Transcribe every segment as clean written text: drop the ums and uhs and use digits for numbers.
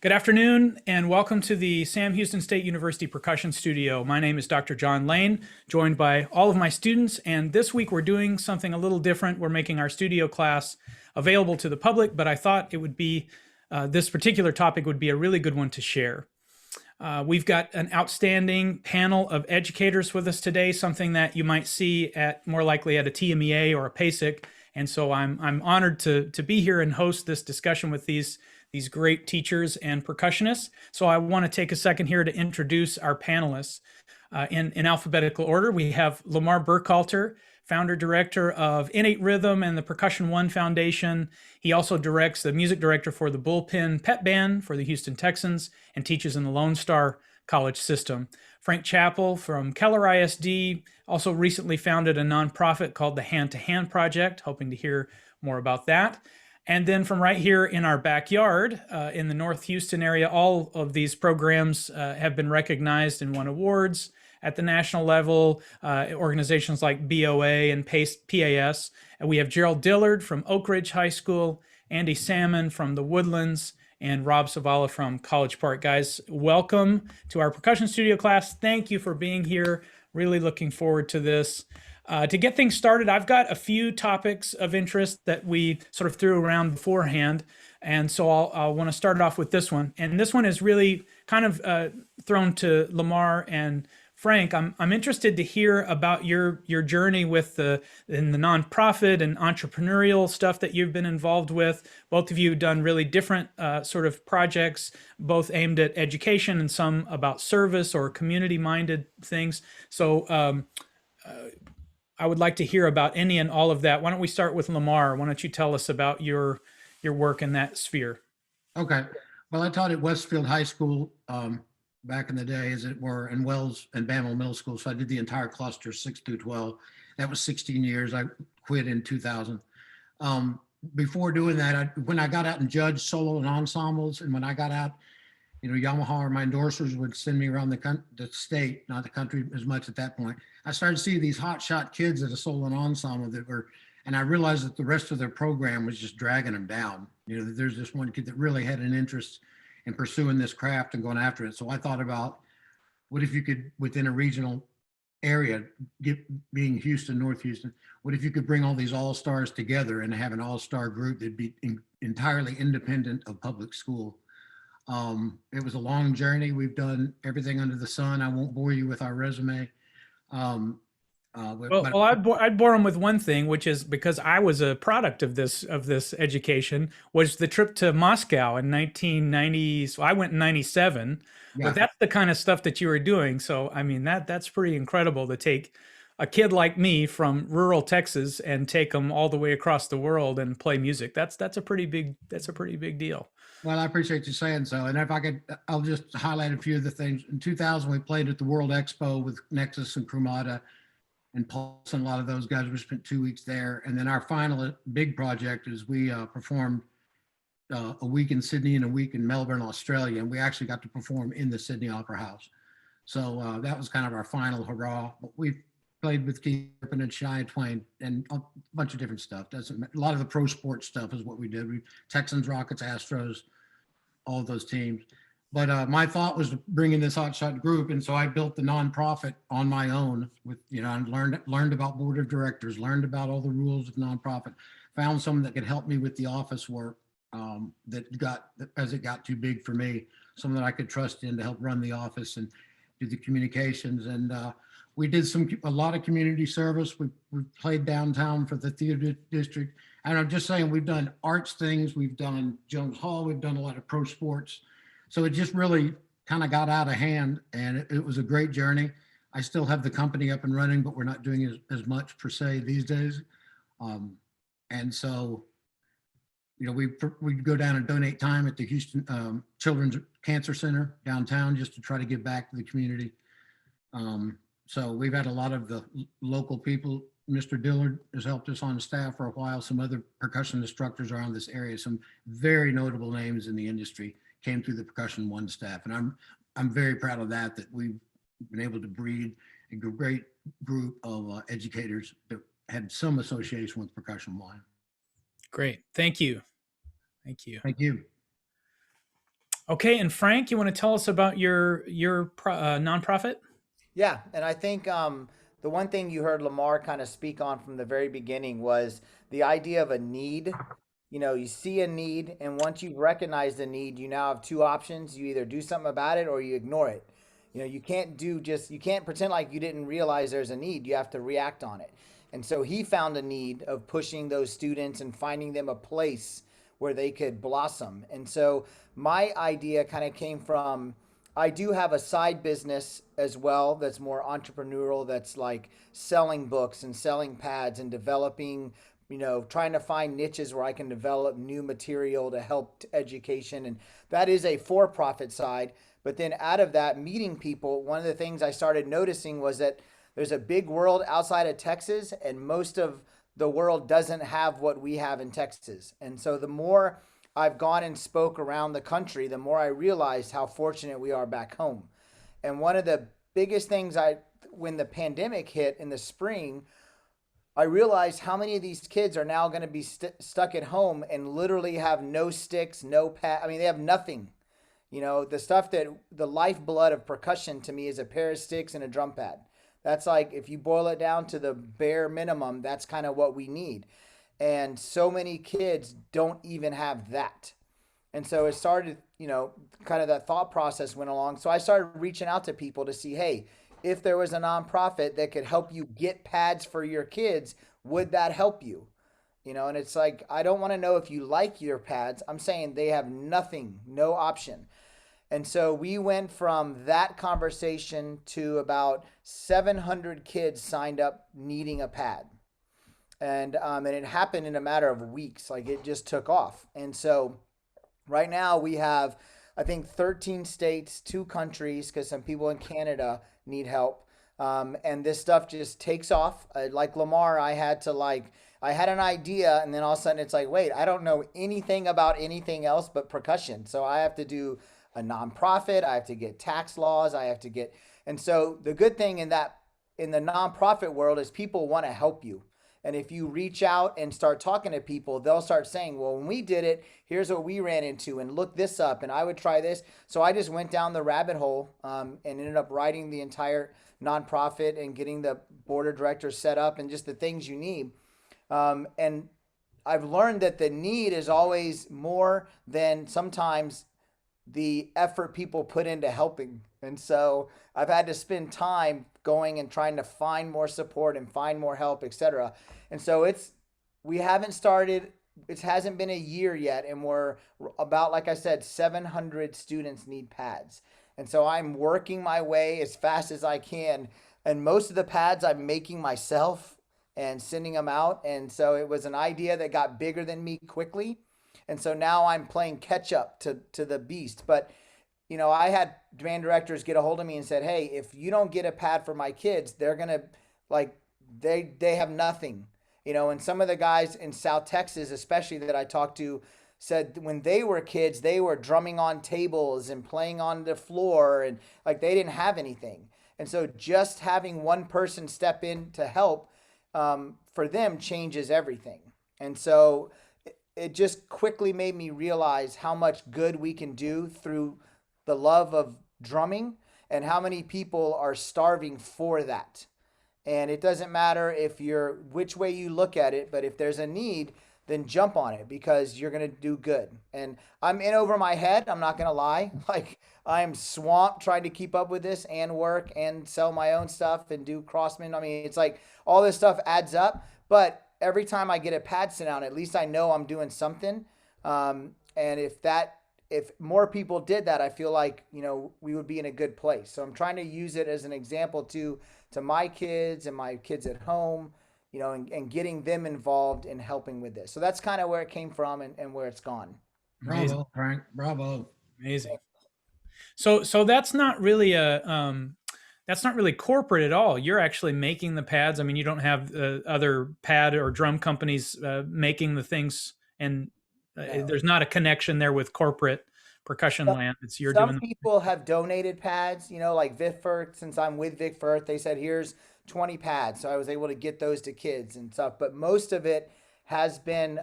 Good afternoon and welcome to the Sam Houston State University Percussion Studio. My name is Dr. John Lane, joined by all of my students, and this week we're doing something a little different. We're making our studio class available to the public, but I thought it would be, this particular topic would be a really good one to share. We've got an outstanding panel of educators with us today, something that you might see at more likely at a TMEA or a PASIC, and so I'm honored to be here and host this discussion with these great teachers and percussionists. So I want to take a second here to introduce our panelists. In alphabetical order, we have Lamar Burkhalter, founder director of Innate Rhythm and the Percussion One Foundation. He also directs the music director for the Bullpen Pep Band for the Houston Texans and teaches in the Lone Star College system. Frank Chapple from Keller ISD also recently founded a nonprofit called the Hand to Hand Project, hoping to hear more about that. And then from right here in our backyard in the North Houston area, all of these programs have been recognized and won awards at the national level, organizations like BOA and PAS. And we have Jerriald Dillard from Oak Ridge High School, Andy Salmon from the Woodlands, and Rob Savala from College Park. Guys, welcome to our percussion studio class. Thank you for being here. Really looking forward to this. To get things started, I've got a few topics of interest that we sort of threw around beforehand. And so I'll want to start off with this one. And this one is really kind of thrown to Lamar and Frank. I'm interested to hear about your journey with in the nonprofit and entrepreneurial stuff that you've been involved with. Both of you have done really different sort of projects, both aimed at education and some about service or community-minded things. So I would like to hear about any and all of that. Why don't we start with Lamar? Why don't you tell us about your work in that sphere? Okay. Well, I taught at Westfield High School back in the day, as it were, and Wells and Bamwell Middle School. So I did the entire cluster, 6 through 12. That was 16 years. I quit in 2000. Before doing that, when I got out and judged solo and ensembles, and when I got out, Yamaha or my endorsers would send me around the state, not the country as much at that point. I started seeing these hotshot kids at a solo and ensemble and I realized that the rest of their program was just dragging them down. There's this one kid that really had an interest in pursuing this craft and going after it. So I thought about, what if you could, within a regional area, being Houston, North Houston, what if you could bring all these all-stars together and have an all-star group that'd be entirely independent of public school? It was a long journey. We've done everything under the sun. I won't bore you with our resume. I'd bore them with one thing, which is because I was a product of this education, was the trip to Moscow in 1990. So I went in 97, yeah. But that's the kind of stuff that you were doing. So, I mean, that's pretty incredible to take a kid like me from rural Texas and take them all the way across the world and play music. That's a pretty big deal. Well, I appreciate you saying so. And if I could, I'll just highlight a few of the things. In 2000, we played at the World Expo with Nexus and Crumata and Pulse, and a lot of those guys. We spent 2 weeks there. And then our final big project is we performed a week in Sydney and a week in Melbourne, Australia. And we actually got to perform in the Sydney Opera House. So that was kind of our final hurrah. But we played with Keith Urban and Shania Twain and a bunch of different stuff. A lot of the pro sports stuff is what we did. Texans, Rockets, Astros, all of those teams. But my thought was to bring in this hotshot group. And so I built the nonprofit on my own with, and learned about board of directors, learned about all the rules of nonprofit, found someone that could help me with the office work as it got too big for me, someone that I could trust in to help run the office and do the communications. And we did a lot of community service. We played downtown for the theater district. And I'm just saying, we've done arts things. We've done Jones Hall. We've done a lot of pro sports. So it just really kind of got out of hand, and it was a great journey. I still have the company up and running, but we're not doing as much per se these days. And so, we'd go down and donate time at the Houston Children's Cancer Center downtown just to try to give back to the community. So we've had a lot of the local people. Mr. Dillard has helped us on staff for a while. Some other percussion instructors around this area, some very notable names in the industry came through the Percussion One staff. And I'm very proud of that we've been able to breed a great group of educators that had some association with Percussion One. Great. Thank you. Thank you. Okay, and Frank, you want to tell us about your nonprofit? Yeah, and I think the one thing you heard Lamar kind of speak on from the very beginning was the idea of a need. You know, you see a need, and once you've recognized the need, you now have two options. You either do something about it or you ignore it. You know, you can't pretend like you didn't realize there's a need. You have to react on it. And so he found a need of pushing those students and finding them a place where they could blossom. And so my idea kind of came from I do have a side business as well that's more entrepreneurial, that's like selling books and selling pads and developing, trying to find niches where I can develop new material to help education. And that is a for profit side. But then out of that, meeting people, one of the things I started noticing was that there's a big world outside of Texas, and most of the world doesn't have what we have in Texas. And so the more I've gone and spoke around the country, the more I realized how fortunate we are back home. And one of the biggest things when the pandemic hit in the spring, I realized how many of these kids are now going to be stuck at home and literally have no sticks, no pad. I mean, they have nothing. You know, the stuff that the lifeblood of percussion to me is a pair of sticks and a drum pad. That's like, if you boil it down to the bare minimum, that's kind of what we need. And so many kids don't even have that. And so it started, kind of that thought process went along. So I started reaching out to people to see, hey, if there was a nonprofit that could help you get pads for your kids, would that help you? And it's like, I don't want to know if you like your pads. I'm saying they have nothing, no option. And so we went from that conversation to about 700 kids signed up needing a pad. And it happened in a matter of weeks. Like, it just took off. And so right now we have, I think, 13 states, 2 countries, because some people in Canada need help. And this stuff just takes off. Like Lamar, I had an idea, and then all of a sudden it's like, wait, I don't know anything about anything else but percussion. So I have to do a nonprofit. I have to get tax laws. And so the good thing in the nonprofit world is people want to help you. And if you reach out and start talking to people, they'll start saying, well, when we did it, here's what we ran into, and look this up, and I would try this. So I just went down the rabbit hole and ended up writing the entire nonprofit and getting the board of directors set up and just the things you need. And I've learned that the need is always more than sometimes the effort people put into helping. And so I've had to spend time going and trying to find more support and find more help, etc. And so we haven't started, it hasn't been a year yet, and we're about, like I said, 700 students need pads. And so I'm working my way as fast as I can. And most of the pads I'm making myself and sending them out. And so it was an idea that got bigger than me quickly. And so now I'm playing catch up to the beast. But, I had band directors get a hold of me and said, hey, if you don't get a pad for my kids, they're going to, like, they have nothing. And some of the guys in South Texas, especially, that I talked to, said when they were kids, they were drumming on tables and playing on the floor, and like, they didn't have anything. And so just having one person step in to help for them changes everything. And so it just quickly made me realize how much good we can do through the love of drumming, and how many people are starving for that. And it doesn't matter which way you look at it, but if there's a need, then jump on it, because you're going to do good. And I'm in over my head. I'm not going to lie. Like, I'm swamped trying to keep up with this and work and sell my own stuff and do Crossman. I mean, it's like all this stuff adds up, but every time I get a pad sent out, at least I know I'm doing something. And if more people did that, I feel like, we would be in a good place. So I'm trying to use it as an example to my kids and my kids at home, and getting them involved in helping with this. So that's kind of where it came from and where it's gone. Bravo, Frank. Bravo. Amazing. So that's not really that's not really corporate at all. You're actually making the pads. I mean, you don't have other pad or drum companies making the things, and No. there's not a connection there with corporate percussion land. It's you're Some doing. people have donated pads, like Vic Firth. Since I'm with Vic Firth, they said, here's 20 pads. So I was able to get those to kids and stuff. But most of it has been,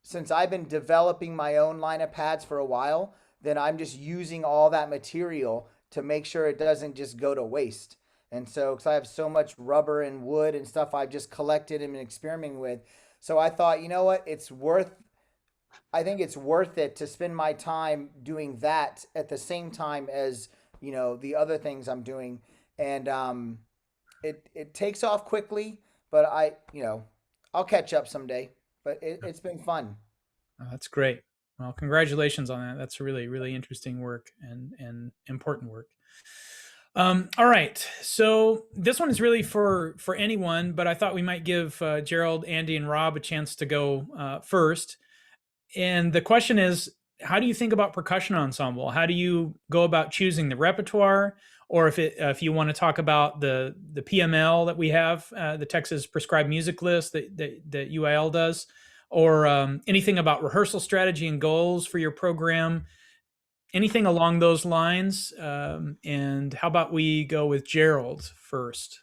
since I've been developing my own line of pads for a while, then I'm just using all that material to make sure it doesn't just go to waste. And so, because I have so much rubber and wood and stuff I've just collected and been experimenting with. So I thought, you know what, I think it's worth it to spend my time doing that at the same time as, the other things I'm doing. And it takes off quickly, but I'll catch up someday. But it's been fun. Oh, that's great. Well, congratulations on that. That's really, really interesting work and important work. All right. So this one is really for anyone, but I thought we might give Jerriald, Andy, and Rob a chance to go first. And the question is, how do you think about percussion ensemble? How do you go about choosing the repertoire? Or if you want to talk about the PML that we have, the Texas Prescribed Music List that UIL does, or anything about rehearsal strategy and goals for your program, anything along those lines. And how about we go with Jerriald first?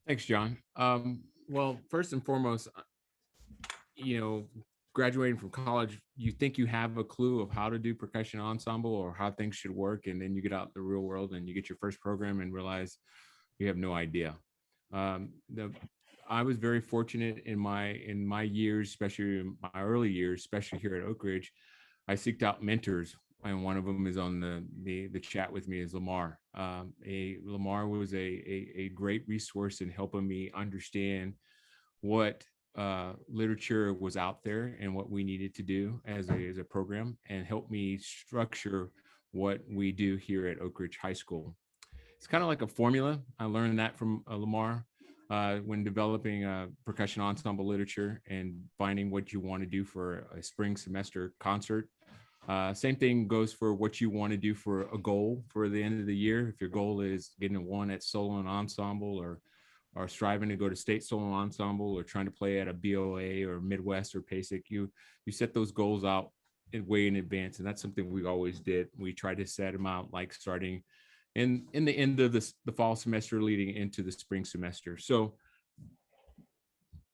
Thanks, John. Well, first and foremost, graduating from college, you think you have a clue of how to do percussion ensemble or how things should work. And then you get out in the real world and you get your first program and realize you have no idea. I was very fortunate in my years, especially in my early years, especially here at Oak Ridge. I seeked out mentors, and one of them is on the chat with me is Lamar. Lamar was a great resource in helping me understand what literature was out there and what we needed to do as a program, and help me structure what we do here at Oak Ridge High School. It's kind of like a formula. I learned that from Lamar when developing percussion ensemble literature and finding what you want to do for a spring semester concert. Same thing goes for what you want to do for a goal for the end of the year. If your goal is getting a 1 at solo and ensemble, or striving to go to state solo ensemble, or trying to play at a BOA or Midwest or PASIC, you set those goals out way in advance. And that's something we always did. We tried to set them out like starting in the end of the fall semester leading into the spring semester. So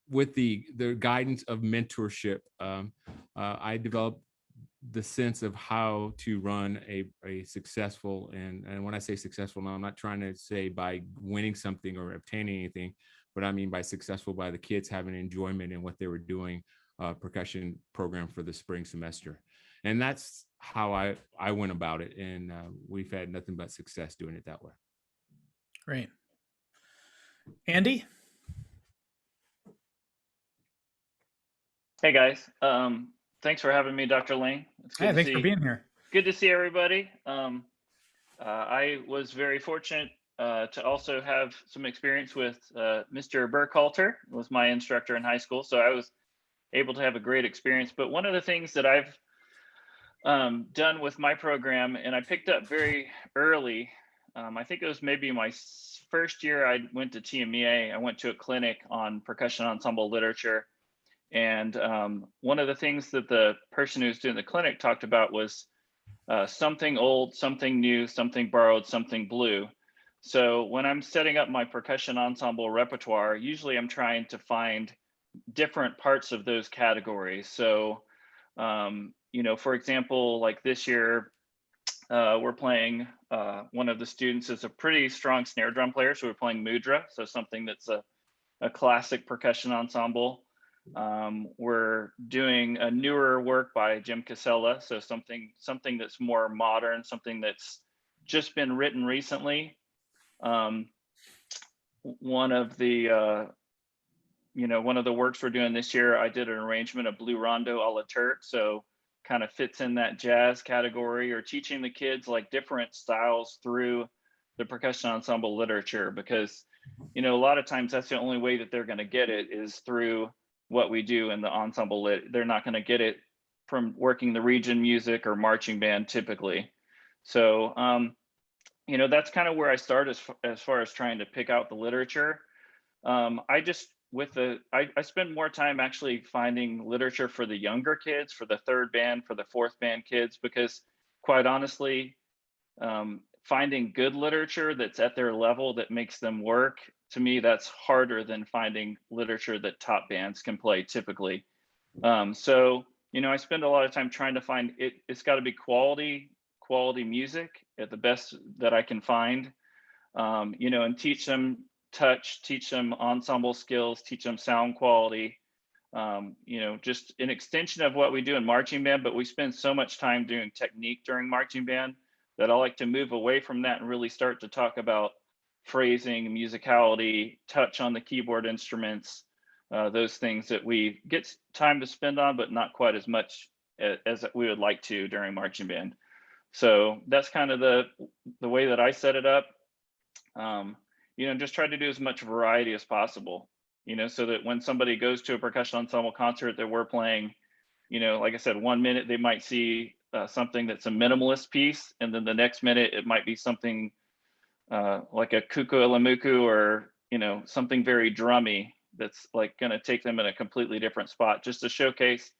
with the guidance of mentorship, I developed the sense of how to run a successful, and when I say successful now, I'm not trying to say by winning something or obtaining anything, but I mean by successful by the kids having enjoyment in what they were doing, percussion program for the spring semester. And that's how I went about it. And we've had nothing but success doing it that way. Great. Andy? Hey guys, thanks for having me, Dr. Lane. It's good Hey, to thanks see, for being here. Good to see everybody. I was very fortunate to also have some experience with Mr. Burkhalter, was my instructor in high school, so I was able to have a great experience. But one of the things that I've done with my program, and I picked up very early, I think it was maybe my first year I went to TMEA, I went to a clinic on percussion ensemble literature. And one of the things that the person who was doing the clinic talked about was something old, something new, something borrowed, something blue. So when I'm setting up my percussion ensemble repertoire, usually I'm trying to find different parts of those categories. So, for example, like this year, we're playing, one of the students is a pretty strong snare drum player. So we're playing Mudra, so something that's a classic percussion ensemble. We're doing a newer work by Jim Casella, so something that's more modern, something that's just been written recently. One of the works we're doing this year, I did an arrangement of Blue Rondo a la Turk, so kind of fits in that jazz category, or teaching the kids like different styles through the percussion ensemble literature, because a lot of times that's the only way that they're going to get it is through what we do in the ensemble lit. They're not going to get it from working the region music or marching band typically. So, that's kind of where I start as far as trying to pick out the literature. I spend more time actually finding literature for the younger kids, for the third band, for the fourth band kids, because quite honestly, finding good literature that's at their level that makes them work, to me, that's harder than finding literature that top bands can play typically. So, I spend a lot of time trying to find it. It's got to be quality music at the best that I can find, and teach them touch, teach them ensemble skills, teach them sound quality. Just an extension of what we do in marching band, but we spend so much time doing technique during marching band that I like to move away from that and really start to talk about phrasing, musicality, touch on the keyboard instruments, those things that we get time to spend on, but not quite as much as we would like to during marching band. So that's kind of the way that I set it up. Just try to do as much variety as possible, so that when somebody goes to a percussion ensemble concert that we're playing, like I said, 1 minute they might see something that's a minimalist piece, and then the next minute it might be something like a kuku ilamuku, or something very drummy that's like going to take them in a completely different spot, just to showcase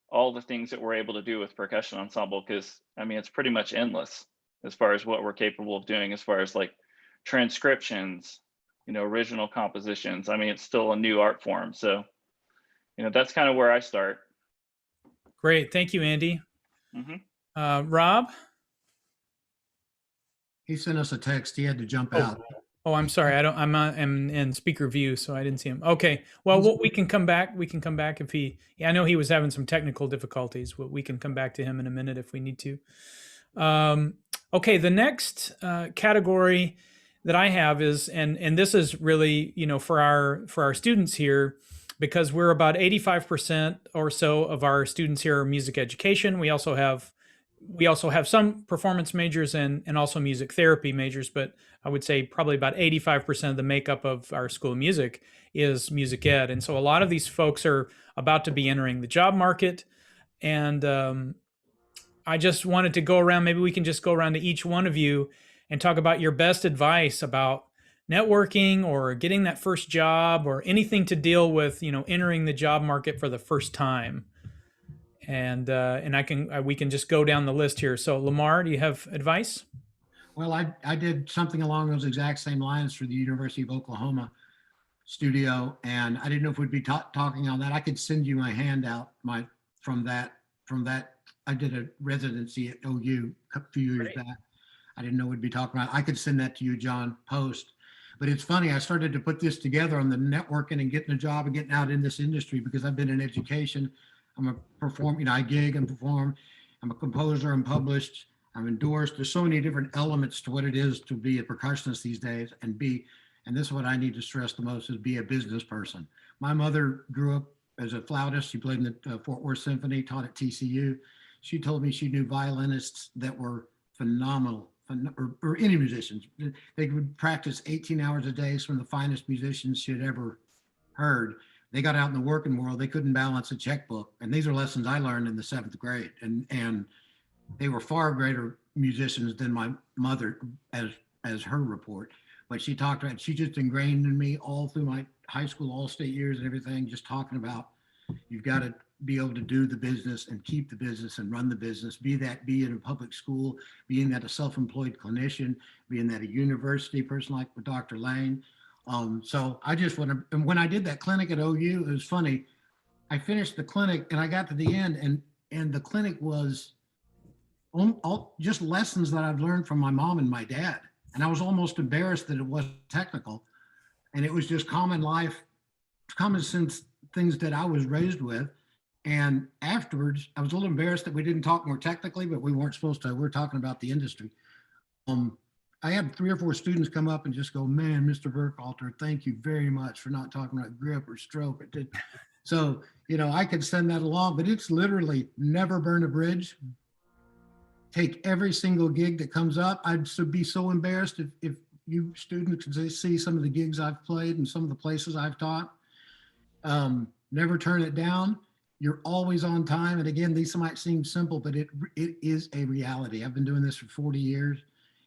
all the things that we're able to do with percussion ensemble. Because it's pretty much endless as far as what we're capable of doing, as far as like transcriptions, original compositions. It's still a new art form. So, that's kind of where I start. Great. Thank you, Andy. Rob? He sent us a text. He had to jump out. Oh, I'm sorry. I'm in speaker view, so I didn't see him. Okay. Well, we can come back. We can come back if he, I know he was having some technical difficulties. We can come back to him in a minute if we need to. Okay. The next category that I have is, and this is really, for our students here, because we're about 85% or so of our students here are music education. We also have some performance majors and also music therapy majors, but I would say probably about 85% of the makeup of our school of music is music ed. And so a lot of these folks are about to be entering the job market. And I just wanted to go around, maybe we can just go around to each one of you and talk about your best advice about networking or getting that first job or anything to deal with, entering the job market for the first time. And we can just go down the list here. So Lamar, do you have advice? Well, I did something along those exact same lines for the University of Oklahoma studio, and I didn't know if we'd be talking on that. I could send you my handout from that. I did a residency at OU a few years back. I didn't know we'd be talking about. I could send that to you, John, post. But it's funny, I started to put this together on the networking and getting a job and getting out in this industry because I've been in education. I'm a performer, I gig and perform. I'm a composer and published. I'm endorsed. There's so many different elements to what it is to be a percussionist these days and this is what I need to stress the most, is be a business person. My mother grew up as a flautist. She played in the Fort Worth Symphony, taught at TCU. She told me she knew violinists that were phenomenal, or any musicians. They would practice 18 hours a day, some of the finest musicians she had ever heard. They got out in the working world, they couldn't balance a checkbook. And these are lessons I learned in the 7th grade. And they were far greater musicians than my mother as her report. But she talked about, she just ingrained in me all through my high school, all-state years and everything, just talking about, you've got to be able to do the business and keep the business and run the business, be in a public school, being that a self-employed clinician, being that a university person like with Dr. Lane. So I just want to, and when I did that clinic at OU, it was funny. I finished the clinic and I got to the end and the clinic was all just lessons that I've learned from my mom and my dad. And I was almost embarrassed that it wasn't technical. And it was just common life, common sense things that I was raised with. And afterwards, I was a little embarrassed that we didn't talk more technically, but we weren't supposed to. We were talking about the industry. I had 3 or 4 students come up and just go, man, Mr. Burkhalter, thank you very much for not talking about grip or stroke. So, I could send that along, but it's literally never burn a bridge. Take every single gig that comes up. I'd be so embarrassed if you students could see some of the gigs I've played and some of the places I've taught. Never turn it down. You're always on time. And again, these might seem simple, but it is a reality. I've been doing this for 40 years.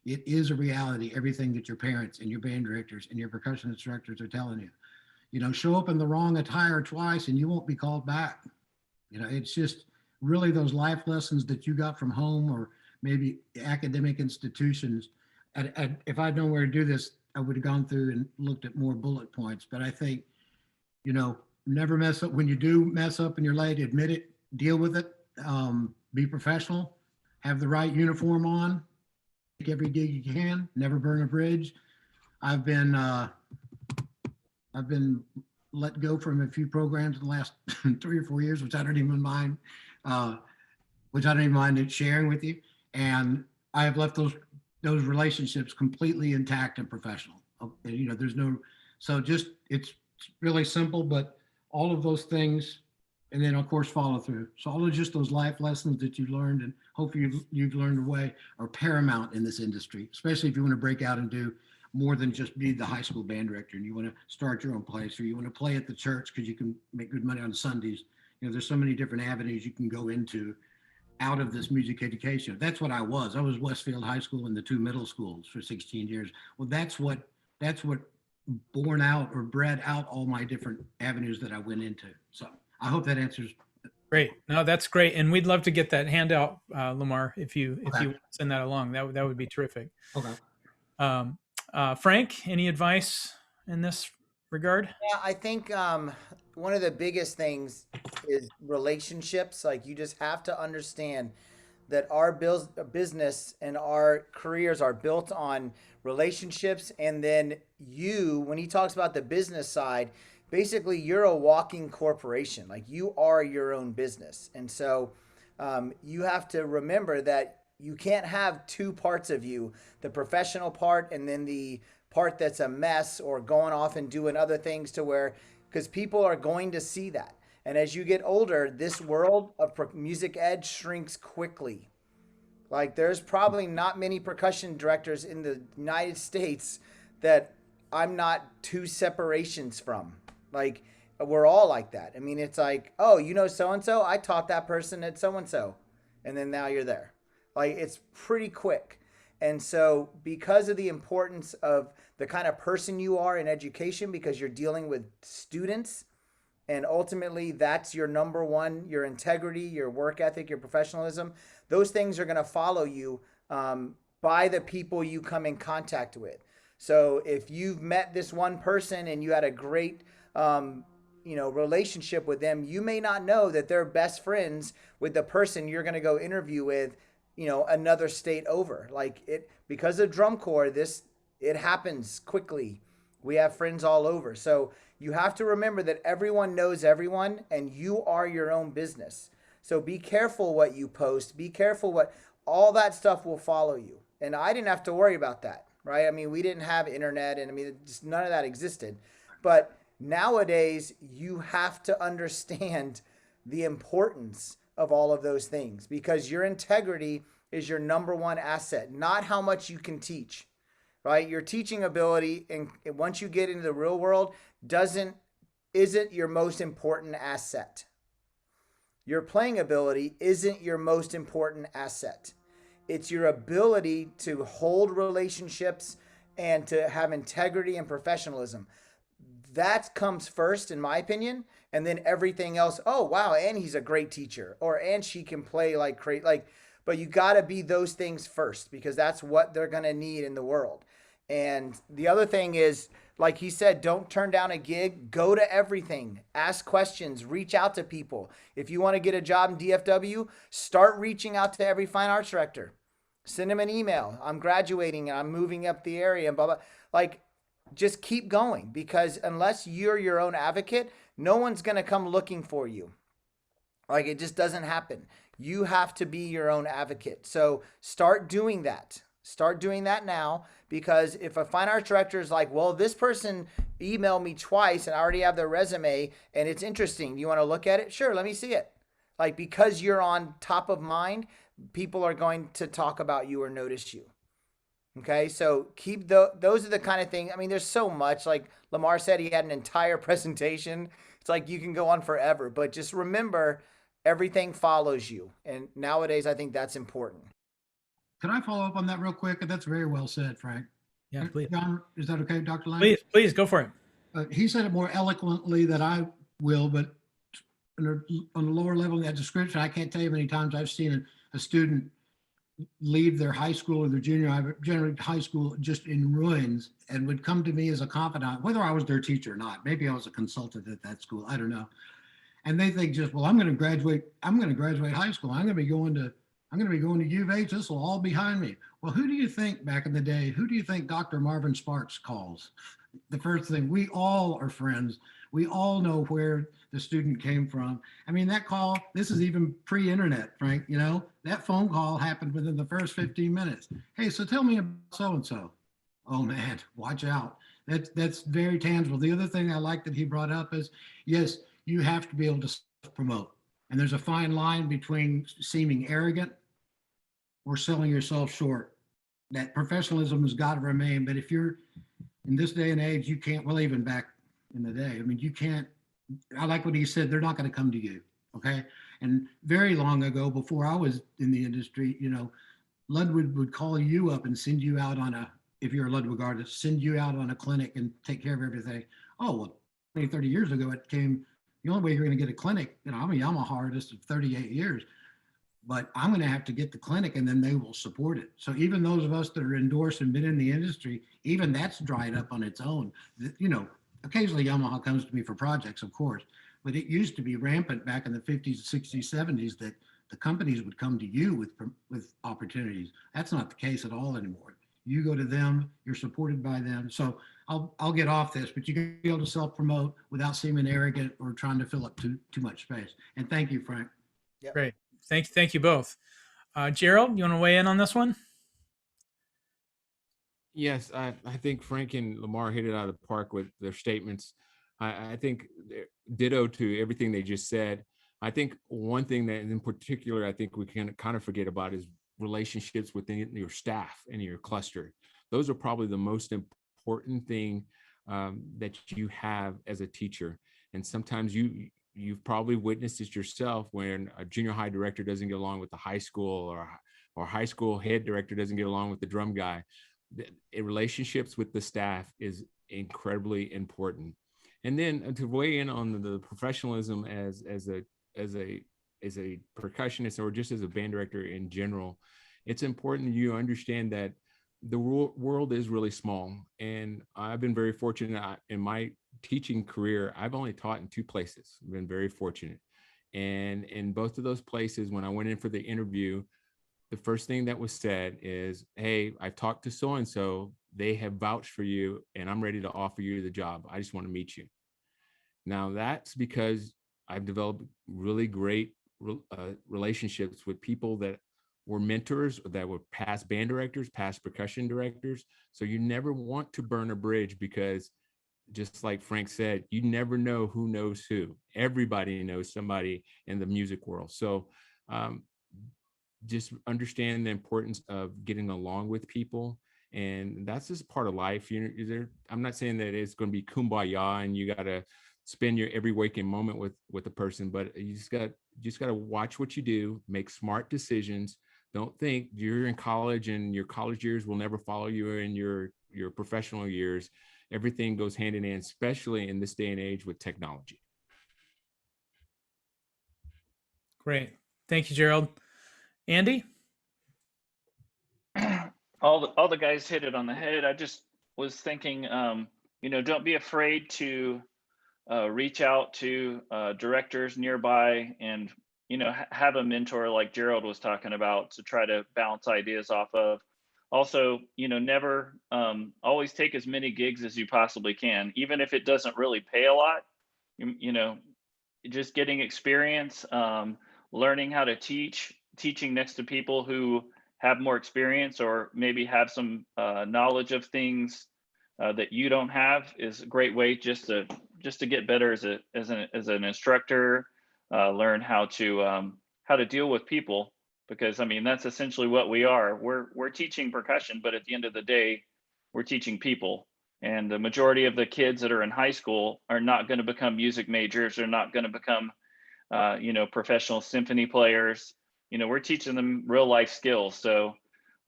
It is a reality, everything that your parents and your band directors and your percussion instructors are telling you. Show up in the wrong attire twice and you won't be called back. It's just really those life lessons that you got from home or maybe academic institutions. If I'd known where to do this, I would have gone through and looked at more bullet points. But I think, never mess up. When you do mess up and you're late, admit it, deal with it, be professional, have the right uniform on, take every gig you can, never burn a bridge. I've been let go from a few programs in the last 3 or 4 years, which I don't even mind sharing with you. And I have left those relationships completely intact and professional. You know, there's no, so just, it's really simple, but all of those things, and then of course follow through. So all of just those life lessons that you've learned, and hopefully you've learned away, are paramount in this industry, especially if you want to break out and do more than just be the high school band director, and you want to start your own place, or you want to play at the church because you can make good money on Sundays. You know, there's so many different avenues you can go into out of this music education. That's what I was. I was Westfield High School and the 2 middle schools for 16 years. Well, that's what born out or bred out all my different avenues that I went into. So I hope that answers. Great. No, that's great. And we'd love to get that handout, Lamar, if you Okay. send that along, that would be terrific. Okay. Frank, any advice in this regard? Yeah, I think one of the biggest things is relationships. Like, you just have to understand that our business and our careers are built on relationships. And then when he talks about the business side, basically you're a walking corporation. Like, you are your own business. And so you have to remember that you can't have two parts of you, the professional part and then the part that's a mess or going off and doing other things, to where, because people are going to see that. And as you get older, this world of music ed shrinks quickly. Like, there's probably not many percussion directors in the United States that I'm not 2 separations from. Like, we're all like that. I mean, it's like, oh, you know so-and-so? I taught that person at so-and-so. And then now you're there. Like, it's pretty quick. And so because of the importance of the kind of person you are in education, because you're dealing with students, and ultimately that's your number one, your integrity, your work ethic, your professionalism, those things are going to follow you by the people you come in contact with. So if you've met this one person and you had a great relationship with them, you may not know that they're best friends with the person you're going to go interview with, another state over. Like, it, because of drum corps, it happens quickly. We have friends all over. So you have to remember that everyone knows everyone, and you are your own business. So be careful what you post. Be careful all that stuff will follow you. And I didn't have to worry about that, right? I mean, we didn't have internet, and I mean, just none of that existed. But nowadays, you have to understand the importance of all of those things, because your integrity is your number one asset, not how much you can teach, right? Your teaching ability, and once you get into the real world, isn't your most important asset. Your playing ability isn't your most important asset. It's your ability to hold relationships and to have integrity and professionalism. That comes first, in my opinion, and then everything else. Oh, wow, and he's a great teacher, and she can play like crazy. But you got to be those things first, because that's what they're going to need in the world. And the other thing is, like he said, don't turn down a gig. Go to everything. Ask questions. Reach out to people. If you want to get a job in DFW, start reaching out to every fine arts director. Send them an email. I'm graduating and I'm moving up the area and blah, blah. Like, just keep going, because unless you're your own advocate, no one's going to come looking for you. Like, it just doesn't happen. You have to be your own advocate. So start doing that. Start doing that now, because if a fine arts director is like, well, this person emailed me twice and I already have their resume and it's interesting, you want to look at it? Sure, let me see it. Like, because you're on top of mind, people are going to talk about you or notice you. Okay, so keep those are the kind of things. I mean, there's so much. Like Lamar said, he had an entire presentation. It's like you can go on forever, but just remember, everything follows you. And nowadays, I think that's important. Can I follow up on that real quick? That's very well said, Frank. Yeah, please. John, is that okay, Dr. Lang? Please go for it. He said it more eloquently than I will, but on the lower level of that description, I can't tell you how many times I've seen a student leave their high school or their junior high, generally high school, just in ruins, and would come to me as a confidant, whether I was their teacher or not. Maybe I was a consultant at that school, I don't know. And they think just, well, I'm going to graduate high school. I'm going to be going to U of H. This will all behind me. Well, who do you think back in the day, who do you think Dr. Marvin Sparks calls? The first thing, we all are friends. We all know where the student came from. I mean, that call, this is even pre-internet, Frank, that phone call happened within the first 15 minutes. Hey, so tell me about so-and-so. Oh man, watch out. That's very tangible. The other thing I like that he brought up is, yes, you have to be able to promote. And there's a fine line between seeming arrogant or selling yourself short. That professionalism has got to remain. But if you're in this day and age, you can't, well, even back in the day, I mean, you can't, I like what he said, they're not going to come to you. Okay. And very long ago, before I was in the industry, Ludwig would call you up and send you out on if you're a Ludwig artist, send you out on a clinic and take care of everything. Oh, well, 20, 30 years ago, it came, the only way you're going to get a clinic, I'm a Yamaha artist of 38 years, but I'm going to have to get the clinic and then they will support it. So even those of us that are endorsed and been in the industry, even that's dried up on its own. Occasionally Yamaha comes to me for projects, of course, but it used to be rampant back in the 50s, 60s, 70s that the companies would come to you with opportunities. That's not the case at all anymore. You go to them, you're supported by them. So I'll get off this, but you can be able to self-promote without seeming arrogant or trying to fill up too much space. And thank you, Frank. Yep. Great. Thank you both. Jerriald, you want to weigh in on this one? Yes, I think Frank and Lamar hit it out of the park with their statements. I think ditto to everything they just said. I think one thing that in particular, I think we can kind of forget about is relationships within your staff and your cluster. Those are probably the most important thing that you have as a teacher. And sometimes you've probably witnessed it yourself when a junior high director doesn't get along with the high school, or high school head director doesn't get along with the drum guy. Relationships with the staff is incredibly important. And then to weigh in on the professionalism as a percussionist or just as a band director in general, it's important that you understand that the world is really small. And I've been very fortunate in my teaching career. I've only taught in 2 places. I've been very fortunate. And in both of those places, when I went in for the interview, the first thing that was said is, hey, I've talked to so-and-so, they have vouched for you, and I'm ready to offer you the job. I just want to meet you. Now that's because I've developed really great relationships with people that were mentors, that were past band directors, past percussion directors. So you never want to burn a bridge, because just like Frank said, you never know who knows who. Everybody knows somebody in the music world. So just understand the importance of getting along with people. And that's just part of life. I'm not saying that it's going to be kumbaya and you got to spend your every waking moment with a person, but you just got to watch what you do, make smart decisions. Don't think you're in college and your college years will never follow you in your professional years. Everything goes hand in hand, especially in this day and age with technology. Great. Thank you, Jerriald. Andy? All the guys hit it on the head. I just was thinking, don't be afraid to reach out to directors nearby and, have a mentor like Jerriald was talking about to try to bounce ideas off of. Also, never always take as many gigs as you possibly can, even if it doesn't really pay a lot. Just getting experience, learning how to teaching next to people who have more experience or maybe have some knowledge of things that you don't have is a great way just to get better as an instructor, learn how to deal with people, because that's essentially what we are. We're teaching percussion, but at the end of the day, we're teaching people. And the majority of the kids that are in high school are not going to become music majors. They're not going to become professional symphony players. We're teaching them real life skills. So,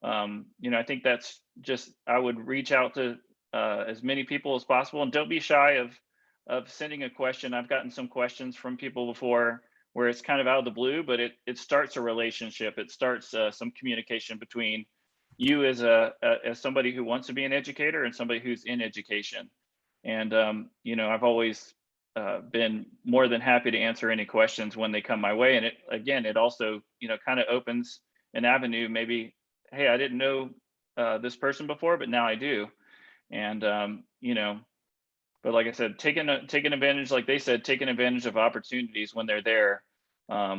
I think that's just, I would reach out to as many people as possible, and don't be shy of sending a question. I've gotten some questions from people before where it's kind of out of the blue, but it starts a relationship. It starts some communication between you as somebody who wants to be an educator and somebody who's in education. And, I've always been more than happy to answer any questions when they come my way. And it also, kind of opens an avenue. Maybe, hey, I didn't know this person before, but now I do. And, but like I said, taking advantage, like they said, taking advantage of opportunities when they're there. How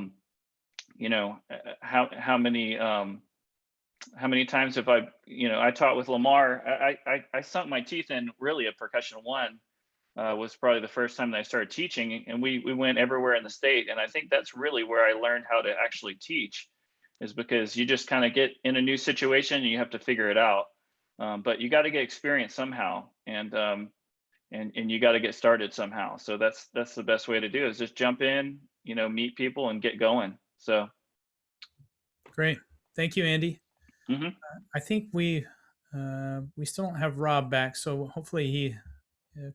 many times have I taught with Lamar. I sunk my teeth in really at Percussion 1. Was probably the first time that I started teaching, and we went everywhere in the state. And I think that's really where I learned how to actually teach, is because you just kind of get in a new situation and you have to figure it out. But you got to get experience somehow, and you got to get started somehow. So that's the best way to do it, is just jump in, meet people and get going. So Great. Thank you, Andy. Mhm. I think we still don't have Rob back, so hopefully he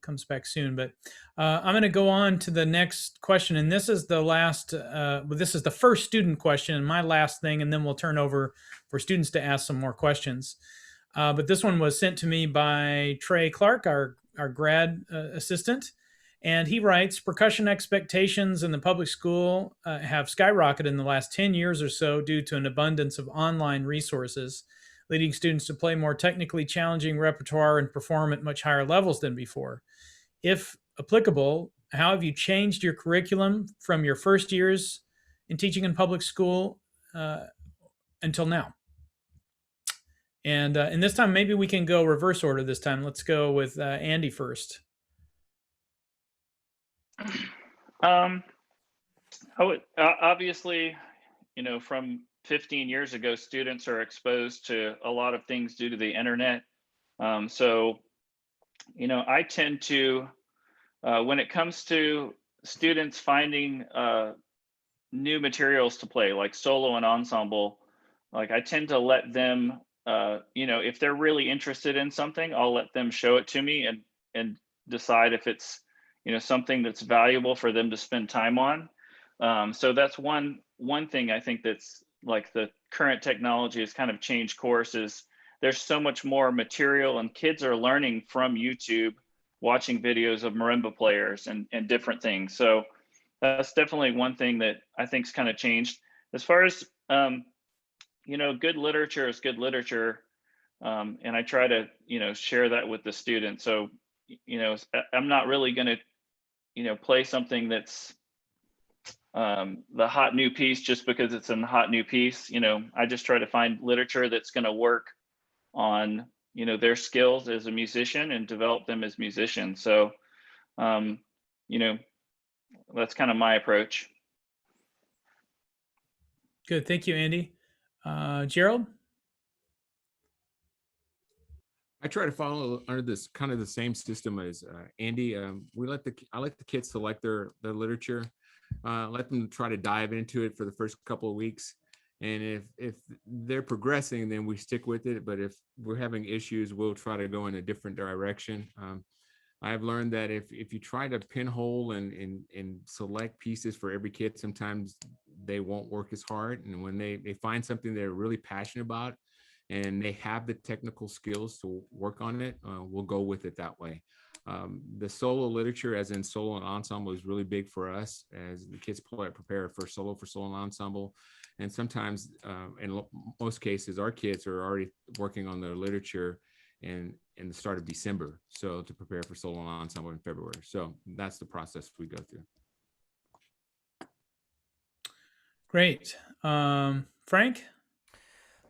comes back soon. But I'm going to go on to the next question, and this is the last. This is the first student question, and my last thing, and then we'll turn over for students to ask some more questions. But this one was sent to me by Trey Clark, our grad assistant, and he writes: percussion expectations in the public school have skyrocketed in the last 10 years or so due to an abundance of online resources, leading students to play more technically challenging repertoire and perform at much higher levels than before. If applicable, how have you changed your curriculum from your first years in teaching in public school until now? And this time, maybe we can go reverse order this time. Let's go with Andy first. I would obviously, from 15 years ago, students are exposed to a lot of things due to the internet. So, I tend to, when it comes to students finding new materials to play, like solo and ensemble, like I tend to let them, if they're really interested in something, I'll let them show it to me and decide if it's, something that's valuable for them to spend time on. So that's one thing I think that's, like, the current technology has kind of changed courses. There's so much more material, and kids are learning from YouTube, watching videos of marimba players and different things. So that's definitely one thing that I think's kind of changed. As far as, good literature is good literature. And I try to, share that with the students. So, I'm not really going to, play something that's the hot new piece just because it's a hot new piece. I just try to find literature that's going to work on, their skills as a musician and develop them as musicians. So, that's kind of my approach. Good. Thank you, Andy. Jerriald? I try to follow under this kind of the same system as Andy. I let the kids select their literature, let them try to dive into it for the first couple of weeks, and if they're progressing, then we stick with it. But if we're having issues, we'll try to go in a different direction. I've learned that if you try to pinhole and select pieces for every kid, sometimes they won't work as hard. And when they find something they're really passionate about, and they have the technical skills to work on it, we'll go with it that way. The solo literature, as in solo and ensemble, is really big for us as the kids prepare for solo and ensemble. And sometimes, in most cases, our kids are already working on their literature in the start of December, so to prepare for solo and ensemble in February. So that's the process we go through. Great. Frank?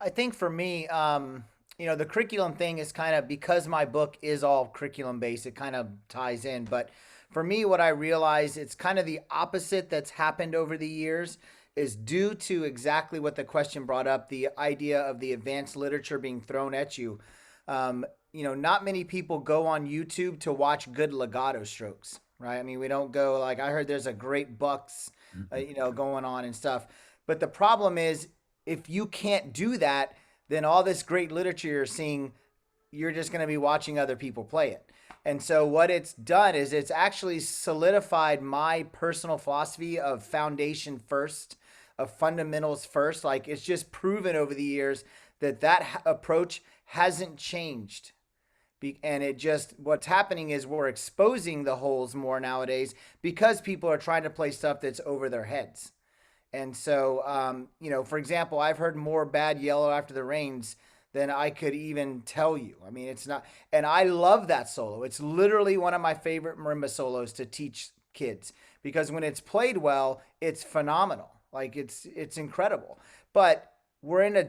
I think for me, the curriculum thing is kind of, because my book is all curriculum based, it kind of ties in. But for me, what I realize, it's kind of the opposite that's happened over the years, is due to exactly what the question brought up, the idea of the advanced literature being thrown at you. Not many people go on YouTube to watch good legato strokes, right? I mean, we don't go like, I heard there's a great bucks, going on and stuff. But the problem is, if you can't do that, then all this great literature you're seeing, you're just going to be watching other people play it. And so what it's done is it's actually solidified my personal philosophy of foundation first, of fundamentals first. Like, it's just proven over the years that approach hasn't changed, And it just, what's happening is we're exposing the holes more nowadays because people are trying to play stuff that's over their heads. And so, for example, I've heard more bad yellow after the rains than I could even tell you. I mean, it's not, and I love that solo. It's literally one of my favorite marimba solos to teach kids because when it's played well, it's phenomenal. Like it's incredible. But we're in a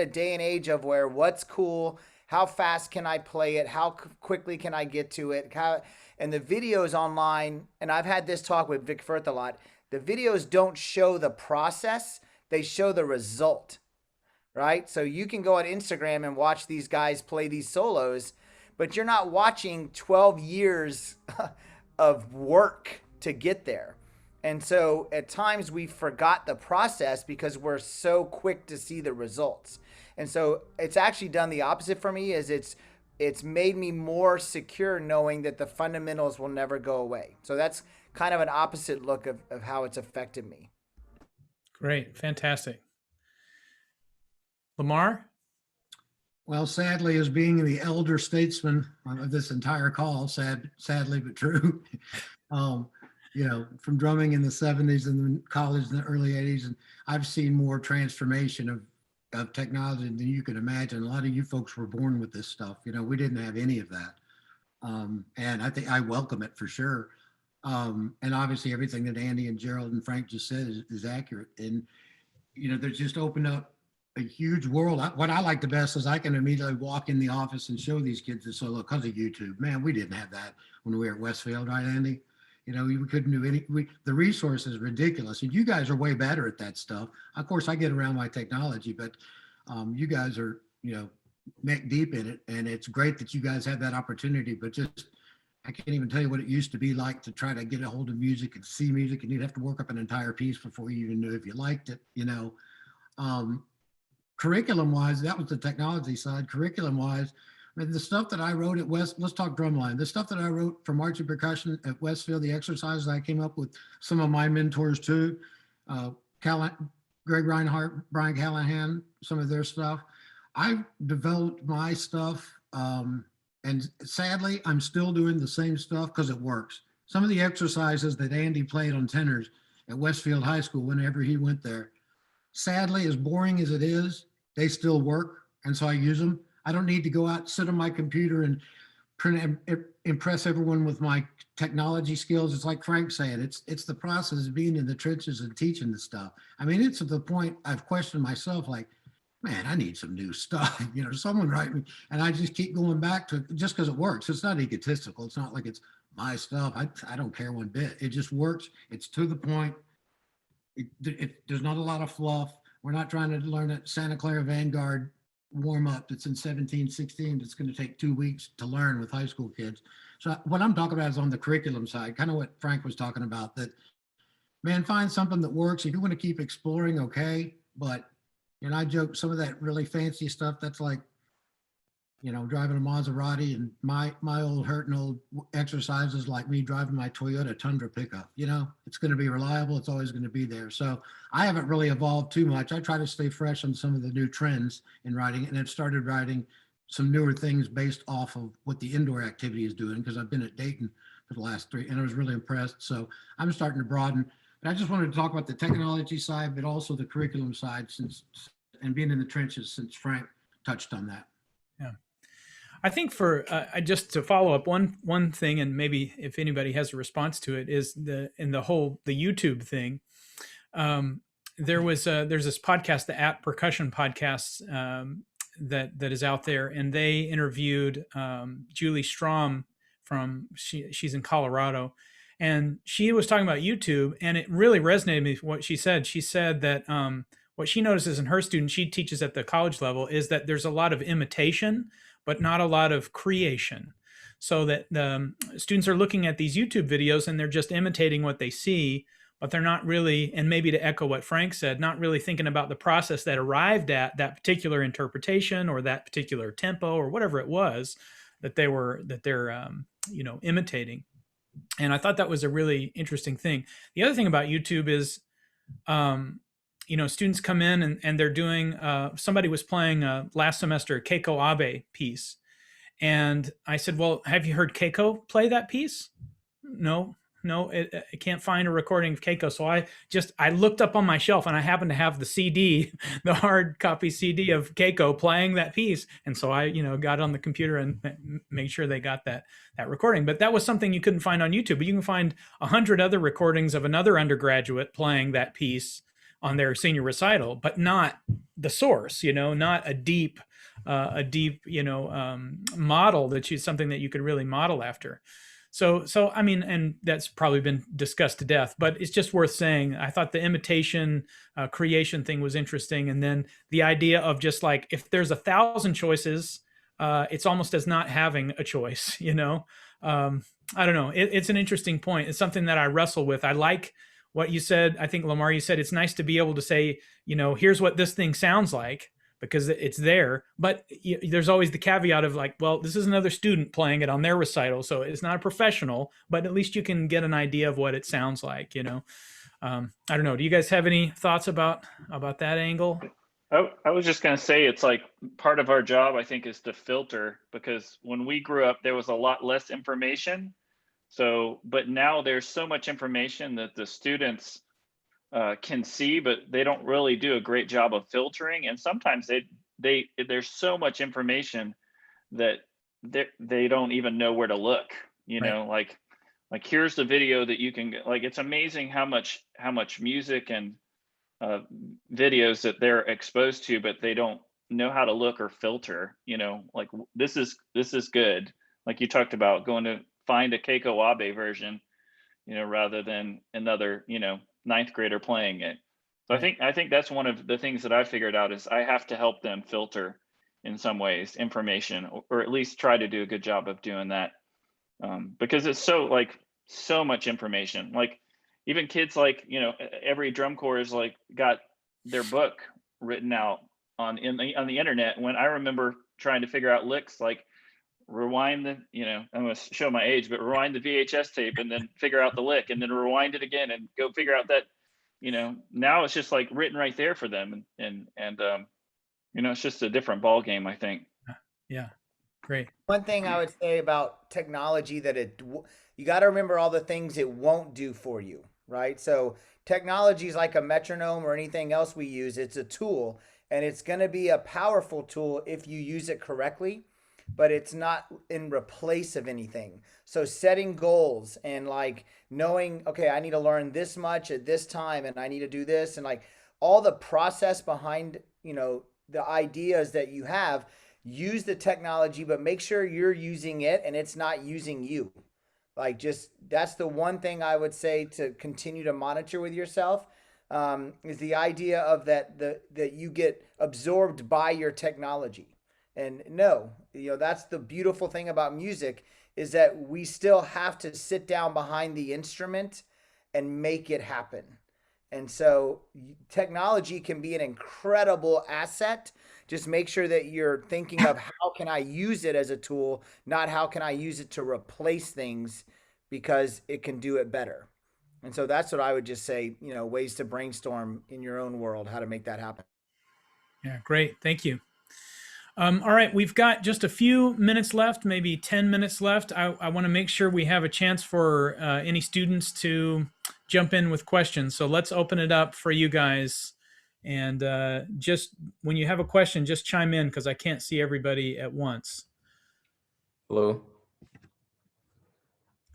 day and age of where what's cool, how fast can I play it? How quickly can I get to it? And the videos online, and I've had this talk with Vic Firth a lot, the videos don't show the process, they show the result, right? So you can go on Instagram and watch these guys play these solos, but you're not watching 12 years of work to get there. And so at times we forgot the process because we're so quick to see the results. And so it's actually done the opposite for me, is it's made me more secure knowing that the fundamentals will never go away. So that's kind of an opposite look of how it's affected me. Great. Fantastic. Lamar? Well, sadly, as being the elder statesman of this entire call, sadly but true, from drumming in the 70s and then college in the early 80s, and I've seen more transformation of technology than you can imagine. A lot of you folks were born with this stuff. We didn't have any of that. And I think I welcome it for sure. And obviously everything that Andy and Jerriald and Frank just said is accurate. And, there's just opened up a huge world. What I like the best is I can immediately walk in the office and show these kids the solo because of YouTube. Man, we didn't have that when we were at Westfield, right, Andy? We couldn't do the resource is ridiculous. And you guys are way better at that stuff. Of course, I get around my technology, but you guys are, neck deep in it. And it's great that you guys have that opportunity, but I can't even tell you what it used to be like to try to get a hold of music and see music, and you'd have to work up an entire piece before you even knew if you liked it, Curriculum wise, that was the technology side. Curriculum wise, the stuff that I wrote at let's talk drumline. The stuff that I wrote for marching percussion at Westfield, the exercises I came up with, some of my mentors too, Greg Reinhardt, Brian Callahan, some of their stuff. I developed my stuff, and sadly, I'm still doing the same stuff because it works. Some of the exercises that Andy played on tenors at Westfield High School whenever he went there, sadly, as boring as it is, they still work, and so I use them. I don't need to go out, sit on my computer and impress everyone with my technology skills. It's like Frank said, it's the process of being in the trenches and teaching the stuff. I mean, it's to the point I've questioned myself, like, man, I need some new stuff. Someone write me, and I just keep going back to it just because it works. It's not egotistical. It's not like it's my stuff. I don't care one bit. It just works. It's to the point. There's not a lot of fluff. We're not trying to learn a Santa Clara Vanguard warm up that's in 17-16 that's going to take 2 weeks to learn with high school kids. So what I'm talking about is on the curriculum side, kind of what Frank was talking about, that, man, find something that works. If you want to keep exploring, okay. But, I joke, some of that really fancy stuff, that's like, driving a Maserati, and my old hurting old exercises like me driving my Toyota Tundra pickup. It's going to be reliable. It's always going to be there. So I haven't really evolved too much. I try to stay fresh on some of the new trends in writing, and I've started writing some newer things based off of what the indoor activity is doing, because I've been at Dayton for the last 3, and I was really impressed. So I'm starting to broaden. But I just wanted to talk about the technology side, but also the curriculum side, and being in the trenches, since Frank touched on that. Yeah. I think for just to follow up one thing, and maybe if anybody has a response to it, is the YouTube thing. There's this podcast, the at Percussion Podcasts, that is out there, and they interviewed Julie Strom she's in Colorado, and she was talking about YouTube, and it really resonated with me what she said. She said that what she notices in her students, she teaches at the college level, is that there's a lot of imitation, but not a lot of creation. So that the students are looking at these YouTube videos and they're just imitating what they see, but they're not really, and maybe to echo what Frank said, not really thinking about the process that arrived at that particular interpretation or that particular tempo or whatever it was that they're imitating. And I thought that was a really interesting thing. The other thing about YouTube is, students come in and they're doing, somebody was playing last semester a Keiko Abe piece. And I said, well, have you heard Keiko play that piece? No, I can't find a recording of Keiko. So I looked up on my shelf, and I happened to have the CD, the hard copy CD of Keiko playing that piece. And so I, got on the computer and made sure they got that recording. But that was something you couldn't find on YouTube. But you can find 100 other recordings of another undergraduate playing that piece on their senior recital, but not the source, not a deep, model something that you could really model after. So I mean, and that's probably been discussed to death, but it's just worth saying. I thought the imitation creation thing was interesting, and then the idea of just like, if there's 1,000 choices, it's almost as not having a choice. I don't know. It's an interesting point. It's something that I wrestle with. I like what you said. I think, Lamar, you said it's nice to be able to say, here's what this thing sounds like, because it's there. But there's always the caveat of like, well, this is another student playing it on their recital, so it's not a professional, but at least you can get an idea of what it sounds like. I don't know. Do you guys have any thoughts about that angle? I was just going to say, it's like part of our job, I think, is to filter, because when we grew up, there was a lot less information. So, but now there's so much information that the students can see, but they don't really do a great job of filtering. And sometimes there's so much information that they don't even know where to look. Like here's the video that you can get. Like, it's amazing how much music and videos that they're exposed to, but they don't know how to look or filter. Like, this is good. Like you talked about, going to find a Keiko Wabe version, rather than another, ninth grader playing it. So I think that's one of the things that I figured out, is I have to help them filter in some ways information, or at least try to do a good job of doing that, because it's so much information. Like, even kids, like, every drum corps is like got their book written out on the internet. When I remember trying to figure out licks, like rewind the, I'm going to show my age, but rewind the VHS tape and then figure out the lick, and then rewind it again and go figure out that, now it's just like written right there for them. And it's just a different ball game, I think. Yeah. Great. One thing I would say about technology, that you got to remember all the things it won't do for you, right? So technology is like a metronome or anything else we use. It's a tool, and it's going to be a powerful tool if you use it correctly, but it's not in replace of anything. So setting goals and like knowing, okay, I need to learn this much at this time, and I need to do this, and like all the process behind, the ideas that you have. Use the technology, but make sure you're using it and it's not using you. Like, just, that's the one thing I would say to continue to monitor with yourself, is the idea of that you get absorbed by your technology. And no, that's the beautiful thing about music, is that we still have to sit down behind the instrument and make it happen. And so technology can be an incredible asset. Just make sure that you're thinking of, how can I use it as a tool, not how can I use it to replace things, because it can do it better. And so that's what I would just say, ways to brainstorm in your own world, how to make that happen. Yeah, great. Thank you. All right, we've got just a few minutes left, maybe 10 minutes left. I want to make sure we have a chance for any students to jump in with questions. So let's open it up for you guys. And just when you have a question, just chime in, because I can't see everybody at once. Hello.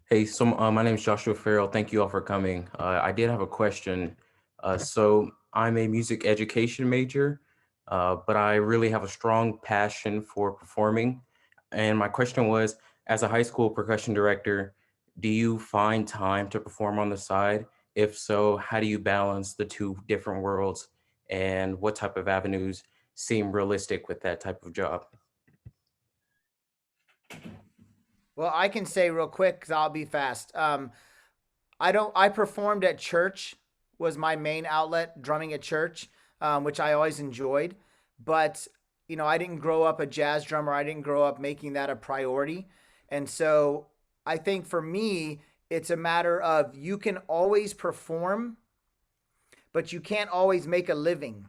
Hey, so my name is Joshua Farrell. Thank you all for coming. I did have a question. So I'm a music education major, but I really have a strong passion for performing. And my question was, as a high school percussion director, do you find time to perform on the side? If so, how do you balance the two different worlds? And what type of avenues seem realistic with that type of job? Well, I can say real quick, because I'll be fast. I performed at church, was my main outlet, drumming at church, which I always enjoyed. But, I didn't grow up a jazz drummer. I didn't grow up making that a priority. And so I think for me, it's a matter of, you can always perform, but you can't always make a living.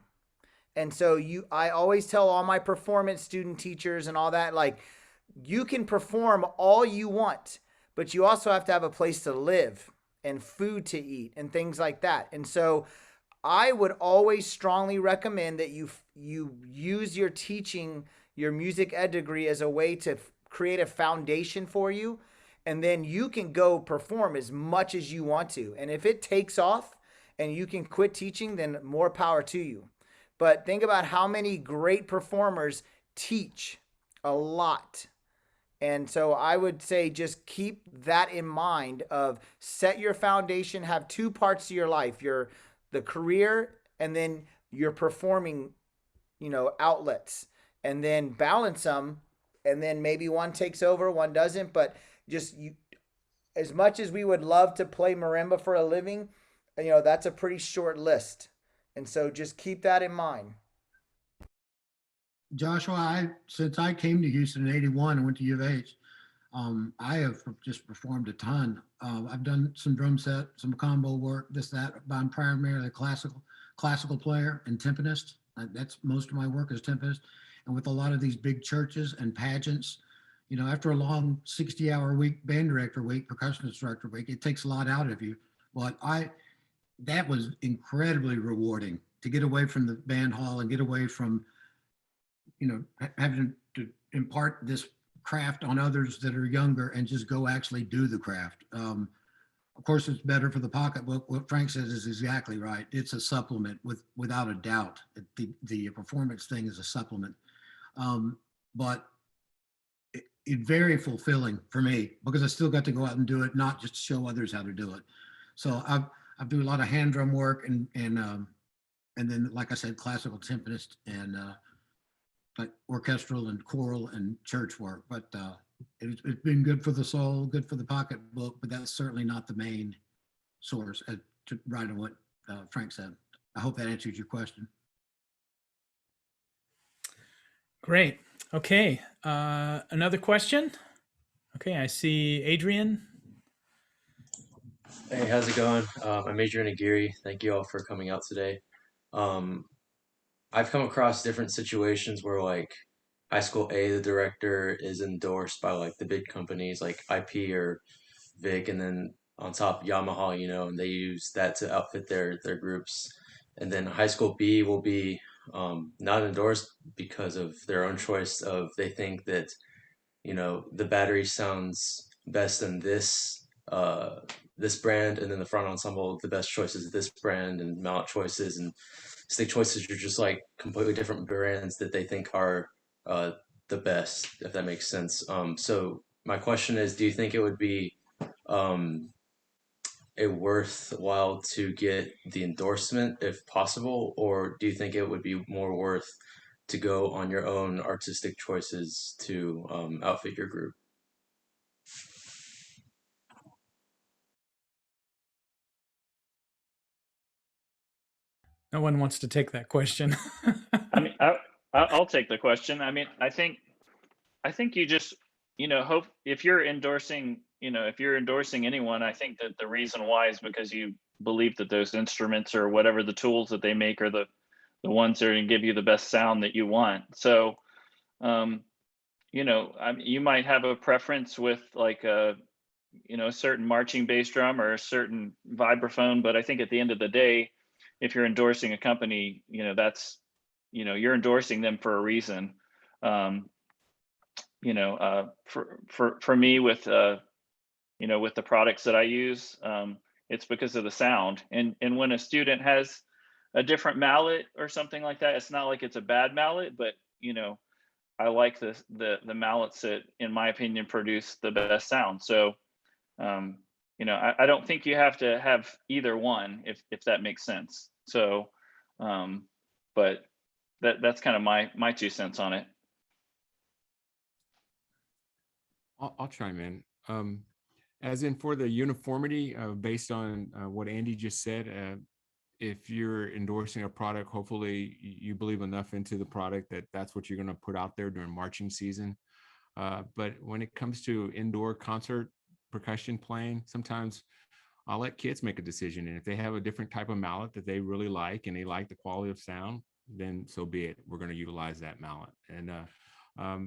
And so I always tell all my performance student teachers and all that, like, you can perform all you want, but you also have to have a place to live and food to eat and things like that. And so I would always strongly recommend that you use your teaching, your music ed degree as a way to create a foundation for you, and then you can go perform as much as you want to. And if it takes off and you can quit teaching, then more power to you. But think about how many great performers teach a lot. And so I would say just keep that in mind of set your foundation, have two parts to your life, the career and then your performing, outlets, and then balance them. And then maybe one takes over, one doesn't, but just as much as we would love to play marimba for a living, that's a pretty short list. And so just keep that in mind. Joshua, since I came to Houston in '81 and went to U of H, I have just performed a ton. I've done some drum set, some combo work, this, that, but I'm primarily a classical player and timpanist. That's most of my work is timpanist. And with a lot of these big churches and pageants, after a long 60-hour week, band director week, percussion instructor week, it takes a lot out of you. But that was incredibly rewarding to get away from the band hall and get away from, having to impart this craft on others that are younger and just go actually do the craft. Of course, it's better for the pocketbook. What Frank says is exactly right. It's a supplement without a doubt. The performance thing is a supplement. But it's very fulfilling for me because I still got to go out and do it, not just show others how to do it. So I do a lot of hand drum work and then, like I said, classical timpanist and like orchestral and choral and church work. But it's been good for the soul, good for the pocketbook, but that's certainly not the main source, to right on what Frank said. I hope that answers your question. Great. Okay. Another question. Okay, I see Adrian. Hey, how's it going? I'm Adrian Aguirre. Thank you all for coming out today. I've come across different situations where like high school A, the director is endorsed by like the big companies like IP or Vic, and then on top Yamaha, and they use that to outfit their groups. And then high school B will be not endorsed because of their own choice of they think that the battery sounds best in this brand, and then the front ensemble, the best choice is this brand, and mallet choices and stick choices are just like completely different brands that they think are the best, if that makes sense. So my question is, do you think it would be a worthwhile to get the endorsement if possible, or do you think it would be more worth to go on your own artistic choices to outfit your group? No one wants to take that question. I mean, I'll take the question. I mean, I think you just, hope if you're endorsing anyone, I think that the reason why is because you believe that those instruments or whatever the tools that they make are the ones that are going to give you the best sound that you want. So, you might have a preference with like a certain marching bass drum or a certain vibraphone, but I think at the end of the day, if you're endorsing a company, that's, you're endorsing them for a reason. For me with, with the products that I use, it's because of the sound. And when a student has a different mallet or something like that, it's not like it's a bad mallet, but, I like the mallets that, in my opinion, produce the best sound. So, I don't think you have to have either one, if that makes sense. So, but that's kind of my 2 cents on it. I'll chime in. As in for the uniformity, based on what Andy just said, if you're endorsing a product, hopefully you believe enough into the product that that's what you're going to put out there during marching season. But when it comes to indoor concert percussion playing, sometimes I'll let kids make a decision. And if they have a different type of mallet that they really like and they like the quality of sound, then so be it. We're going to utilize that mallet. And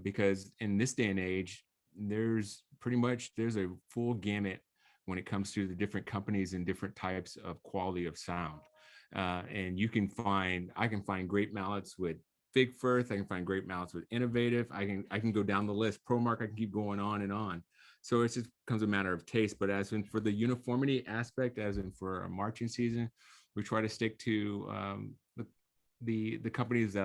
because in this day and age, there's a full gamut when it comes to the different companies and different types of quality of sound. And I can find great mallets with Big Firth. I can find great mallets with Innovative. I can go down the list. ProMark. I can keep going on and on. So it just becomes a matter of taste. But as in for the uniformity aspect, as in for a marching season, we try to stick to the companies that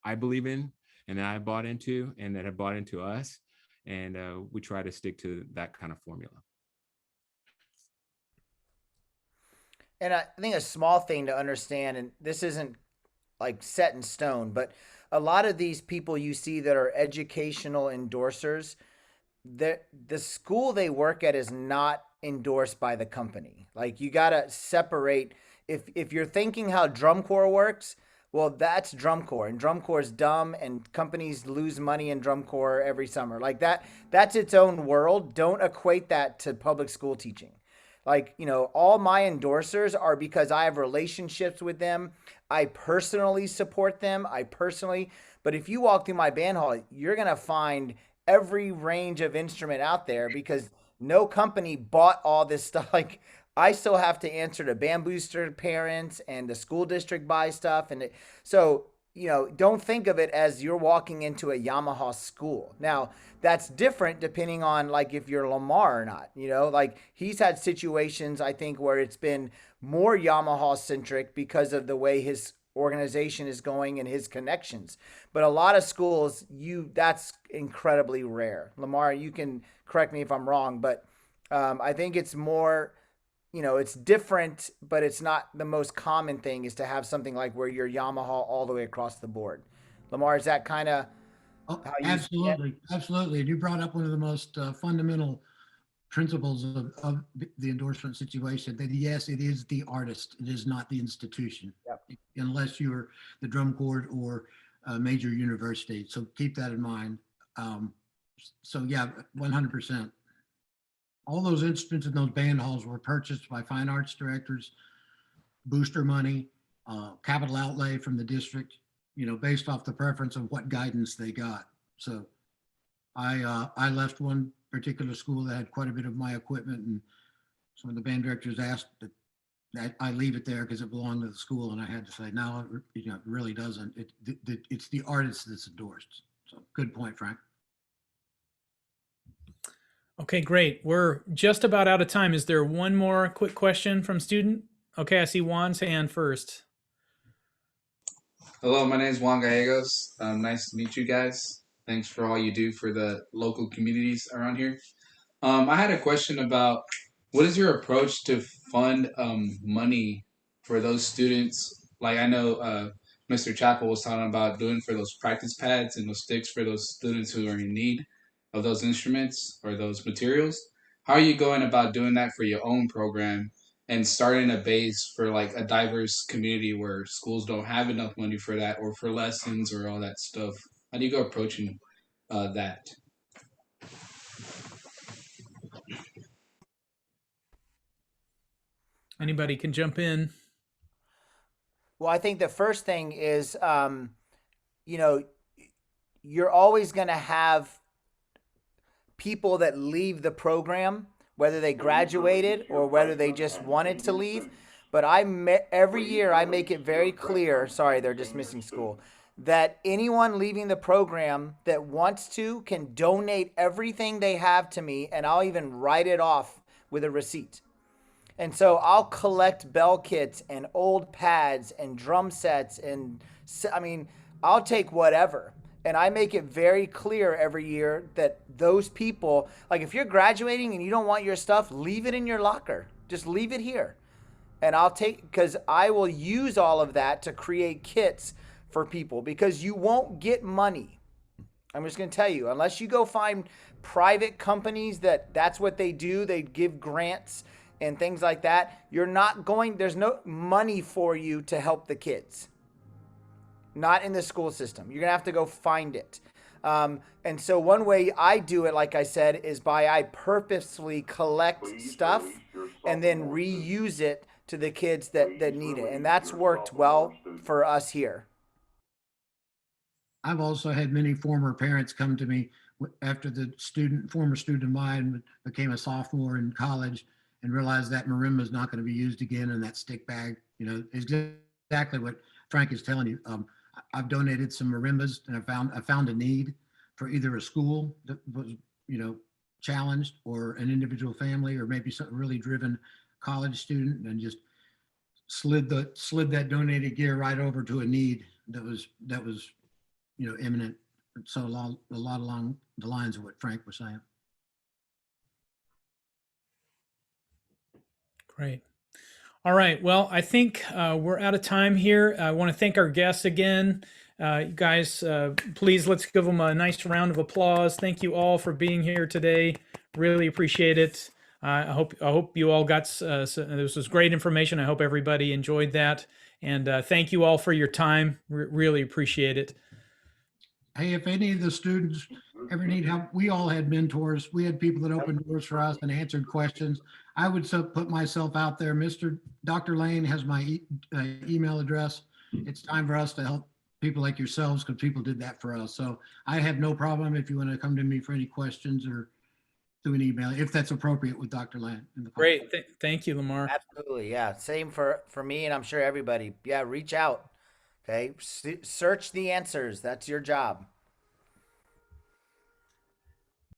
I believe in and that I bought into and that have bought into us. And we try to stick to that kind of formula. And I think a small thing to understand, and this isn't like set in stone, but a lot of these people you see that are educational endorsers, the school they work at is not endorsed by the company. Like you got to separate. If you're thinking how drum corps works, well, that's drum corps, and drum corps is dumb, and companies lose money in drum corps every summer. Like that's its own world. Don't equate that to public school teaching. Like, all my endorsers are because I have relationships with them. I personally support them. But if you walk through my band hall, you're going to find every range of instrument out there because no company bought all this stuff. Like, I still have to answer to band booster parents, and the school district buys stuff. And so, don't think of it as you're walking into a Yamaha school. Now, that's different depending on like if you're Lamar or not. Like he's had situations, I think, where it's been more Yamaha centric because of the way his organization is going and his connections. But a lot of schools, that's incredibly rare. Lamar, you can correct me if I'm wrong, but I think it's more, it's different, but it's not the most common thing is to have something like where you're Yamaha all the way across the board. Lamar, is that kind of how you absolutely, absolutely. And you brought up one of the most fundamental principles of the endorsement situation, that yes, it is the artist, it is not the institution. Yep. Unless you're the drum corps or a major university. So keep that in mind. So yeah, 100%. All those instruments in those band halls were purchased by fine arts directors, booster money, capital outlay from the district, based off the preference of what guidance they got. So I left one particular school that had quite a bit of my equipment, and some of the band directors asked that I leave it there because it belonged to the school, and I had to say, no, it really doesn't. It's the artist that's endorsed. So good point, Frank. Okay, great. We're just about out of time. Is there one more quick question from student? Okay, I see Juan's hand first. Hello, my name is Juan Gallegos. Nice to meet you guys. Thanks for all you do for the local communities around here. I had a question about what is your approach to fund money for those students? Like I know Mr. Chapple was talking about doing for those practice pads and those sticks for those students who are in need of those instruments or those materials. How are you going about doing that for your own program and starting a base for like a diverse community where schools don't have enough money for that or for lessons or all that stuff? How do you go approaching that? Anybody can jump in. Well, I think the first thing is, you're always going to have people that leave the program, whether they graduated or whether they just wanted to leave. But every year I make it very clear, sorry, they're dismissing school, that anyone leaving the program that wants to can donate everything they have to me, and I'll even write it off with a receipt. And so I'll collect bell kits and old pads and drum sets, and I'll take whatever. And I make it very clear every year that those people, like if you're graduating and you don't want your stuff, leave it in your locker. Just leave it here. And I'll take, because I will use all of that to create kits for people, because you won't get money. I'm just going to tell you, unless you go find private companies that's what they do. They give grants and things like that. There's no money for you to help the kids. Not in the school system. You're going to have to go find it. And so one way I do it, like I said, is I purposefully collect stuff and then reuse it to the kids that need it. And that's worked well for us here. I've also had many former parents come to me after the former student of mine became a sophomore in college and realized that marimba is not going to be used again in that stick bag. You know, exactly what Frank is telling you. I've donated some marimbas, and I found a need for either a school that was, you know, challenged, or an individual family, or maybe some really driven college student, and just slid that donated gear right over to a need that was you know, imminent. So a lot along the lines of what Frank was saying. Great. All right. Well, I think we're out of time here. I want to thank our guests again. You guys, please let's give them a nice round of applause. Thank you all for being here today. Really appreciate it. I hope you all got this was great information. I hope everybody enjoyed that. And thank you all for your time. Really appreciate it. Hey, if any of the students ever need help, we all had mentors. We had people that opened doors for us and answered questions. I would put myself out there. Dr. Lane has my email address. It's time for us to help people like yourselves, because people did that for us. So I have no problem if you want to come to me for any questions, or through an email, if that's appropriate with Dr. Lane. Great. Thank you, Lamar. Absolutely. Yeah. Same for me, and I'm sure everybody. Yeah. Reach out. Okay. Search the answers. That's your job.